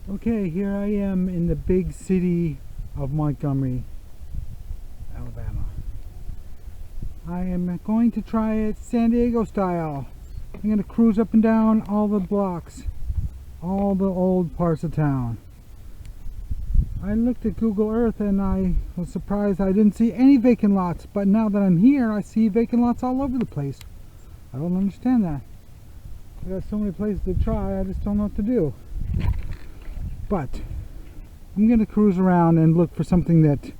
Okay, here I am in the big city of Montgomery, Alabama. I am going to try it San Diego style. I'm going to cruise up and down all the blocks, all the old parts of town. I looked at Google Earth and I was surprised I didn't see any vacant lots, but now that I'm here I see vacant lots all over the place. I don't understand that. I got so many places to try, I just don't know what to do. But I'm going to cruise around and look for something that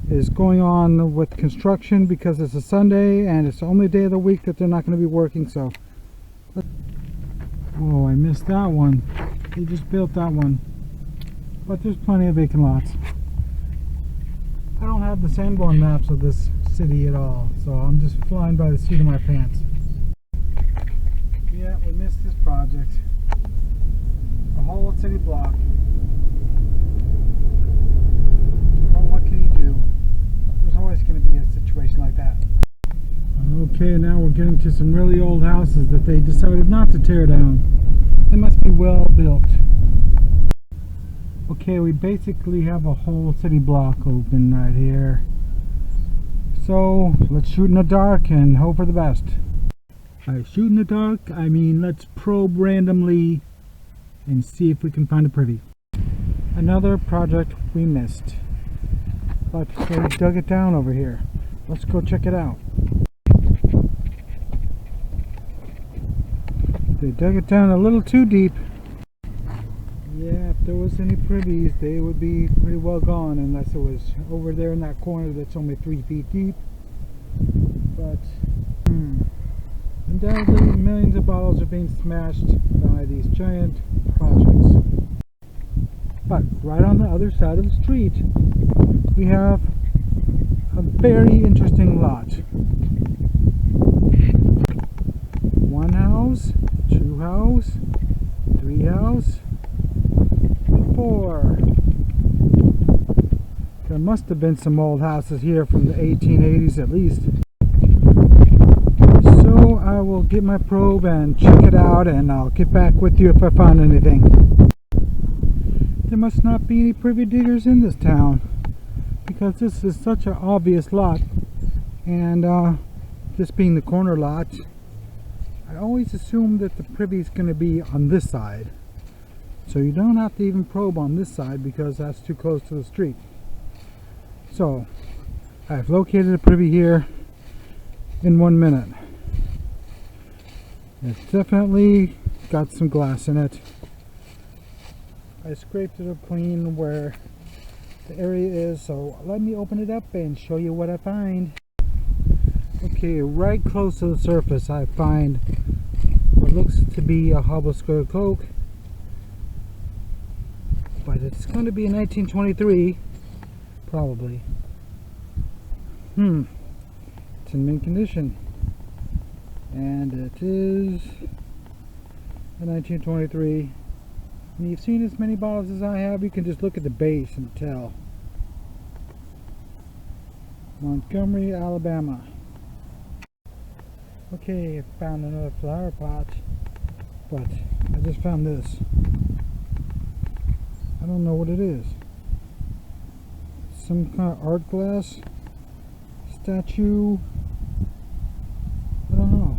is going on with construction because it's a Sunday and it's the only day of the week that they're not going to be working. So, oh, I missed that one. They just built that one. But there's plenty of vacant lots. I don't have the Sanborn maps of this city at all, so I'm just flying by the seat of my pants. Yeah, we missed this project. A whole city block. Well, what can you do? There's always going to be a situation like that. Okay, now we're getting to some really old houses that they decided not to tear down. They must be well built. Okay, we basically have a whole city block open right here. So let's shoot in the dark and hope for the best. By shoot in the dark, I mean let's probe randomly and see if we can find a privy. Another project we missed, but they dug it down over here. Let's go check it out. They dug it down a little too deep. Yeah, if there was any privies, they would be pretty well gone unless it was over there in that corner that's only 3 feet deep. But undoubtedly millions of bottles are being smashed by these giant projects. But right on the other side of the street we have a very interesting lot. 1 house, 2 house, 3 house, 4. There must have been some old houses here from the 1880s at least. So I will get my probe and check it out, and I'll get back with you if I find anything. There must not be any privy diggers in this town because this is such an obvious lot, and this being the corner lot, I always assume that the privy is going to be on this side. So you don't have to even probe on this side because that's too close to the street. So I've located a privy here in 1 minute. It's definitely got some glass in it. I scraped it up clean where the area is, so let me open it up and show you what I find. Okay, right close to the surface I find what looks to be a Hoboscope Coke, but it's going to be a 1923, probably. It's in mint condition, and it is a 1923. And you've seen as many bottles as I have, you can just look at the base and tell. Montgomery, Alabama. Okay, I found another flower pot, but I just found this. I don't know what it is. Some kind of art glass statue. I don't know.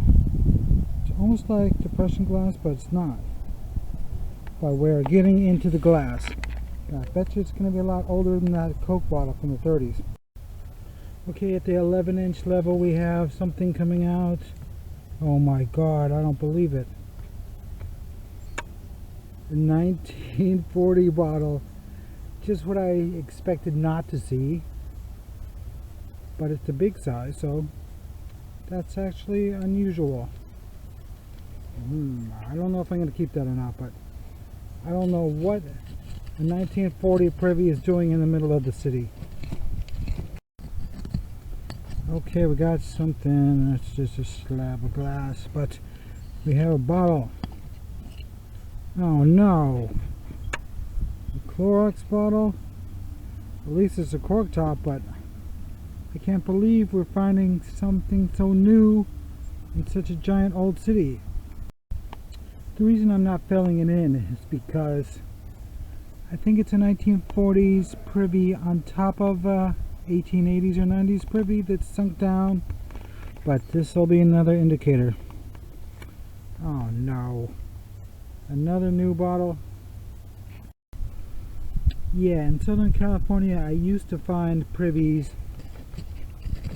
It's almost like depression glass, but it's not. But we're getting into the glass. I bet you it's going to be a lot older than that Coke bottle from the 30s. Okay, at the 11-inch level we have something coming out. Oh my god, I don't believe it. A 1940 bottle. Just what I expected not to see. But it's a big size, so that's actually unusual. I don't know if I'm going to keep that or not, but I don't know what a 1940 privy is doing in the middle of the city. Okay, we got something. That's just a slab of glass, but we have a bottle. Oh no! A Clorox bottle? At least it's a cork top, but I can't believe we're finding something so new in such a giant old city. The reason I'm not filling it in is because I think it's a 1940s privy on top of 1880s or 90s privy that's sunk down. But this will be another indicator. Oh no. Another new bottle. Yeah, in Southern California I used to find privies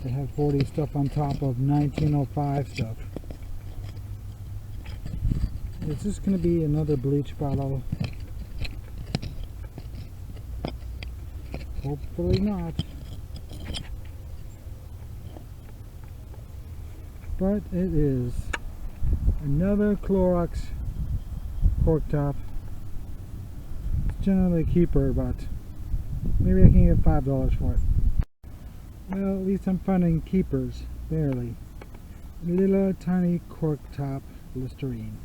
that have 40 stuff on top of 1905 stuff. Is this going to be another bleach bottle? Hopefully not. But it is another Clorox cork top. It's generally a keeper, but maybe I can get $5 for it. Well, at least I'm finding keepers, barely. Little tiny cork top Listerine.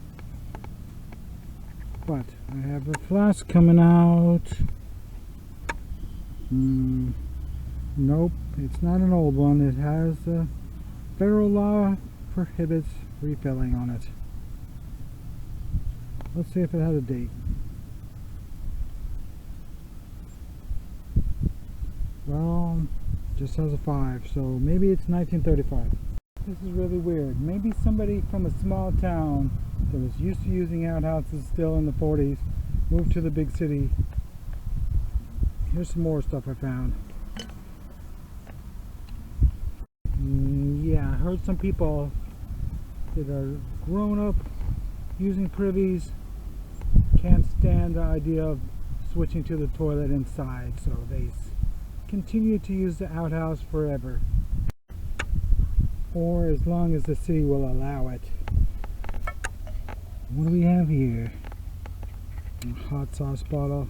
But I have a flask coming out. Nope, it's not an old one. It has federal law prohibits refilling on it. Let's see if it has a date. Well, just has a 5, so maybe it's 1935. This is really weird. Maybe somebody from a small town that was used to using outhouses still in the 40s moved to the big city. Here's some more stuff I found. Yeah, I heard some people that are grown up using privies can't stand the idea of switching to the toilet inside, so they continue to use the outhouse forever, or as long as the city will allow it. What do we have here? A hot sauce bottle.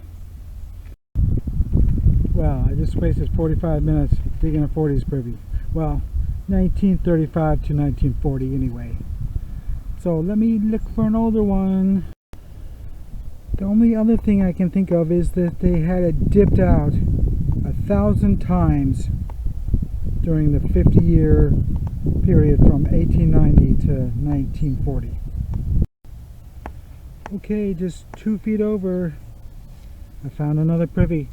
Well, I just wasted 45 minutes digging a 40s privy. Well, 1935 to 1940 anyway. So let me look for an older one. The only other thing I can think of is that they had it dipped out 1,000 times during the 50-year period from 1890 to 1940. Okay, just 2 feet over, I found another privy.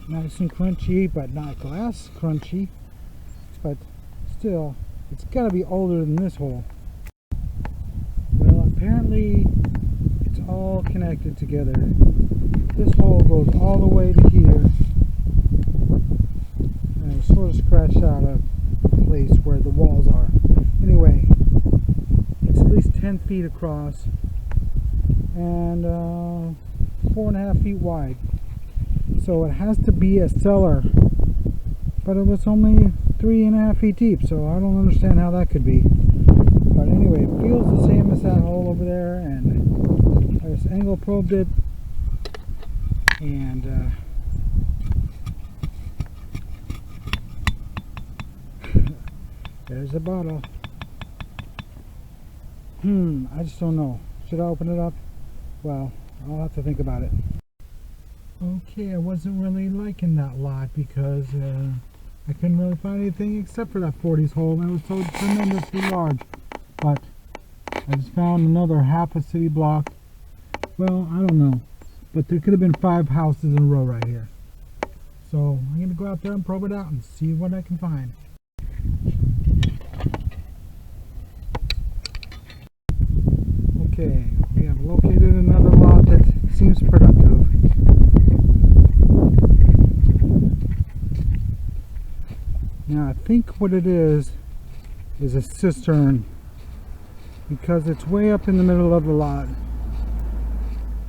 Nice and crunchy, but not glass crunchy. But still, it's got to be older than this hole. Well, apparently it's all connected together. This hole goes all the way to here, and it's sort of scratched out a place where the walls are. Anyway, it's at least 10 feet across and 4.5 feet wide. So it has to be a cellar, but it was only 3.5 feet deep, so I don't understand how that could be. But anyway, it feels the same as that hole over there, and I just angle probed it, and there's a bottle. I just don't know. Should I open it up? Well, I'll have to think about it. Okay, I wasn't really liking that lot because I couldn't really find anything except for that 40s hole. It was so tremendously large. But I just found another half a city block. Well, I don't know. But there could have been 5 houses in a row right here. So I'm going to go out there and probe it out and see what I can find. Okay, we have located another lot that seems productive. Now I think what it is a cistern, because it's way up in the middle of the lot.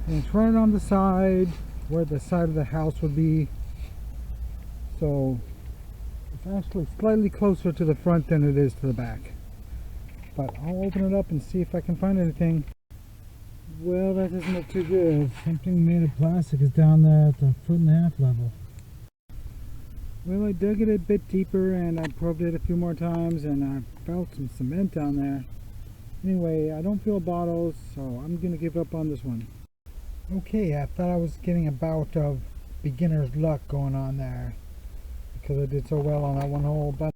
And it's right on the side where the side of the house would be. So it's actually slightly closer to the front than it is to the back. But I'll open it up and see if I can find anything. Well, that doesn't look too good. Something made of plastic is down there at the 1.5 foot level. Well, I dug it a bit deeper and I probed it a few more times and I felt some cement down there. Anyway, I don't feel bottles, so I'm going to give up on this one. Okay, I thought I was getting a bout of beginner's luck going on there because I did so well on that one hole, but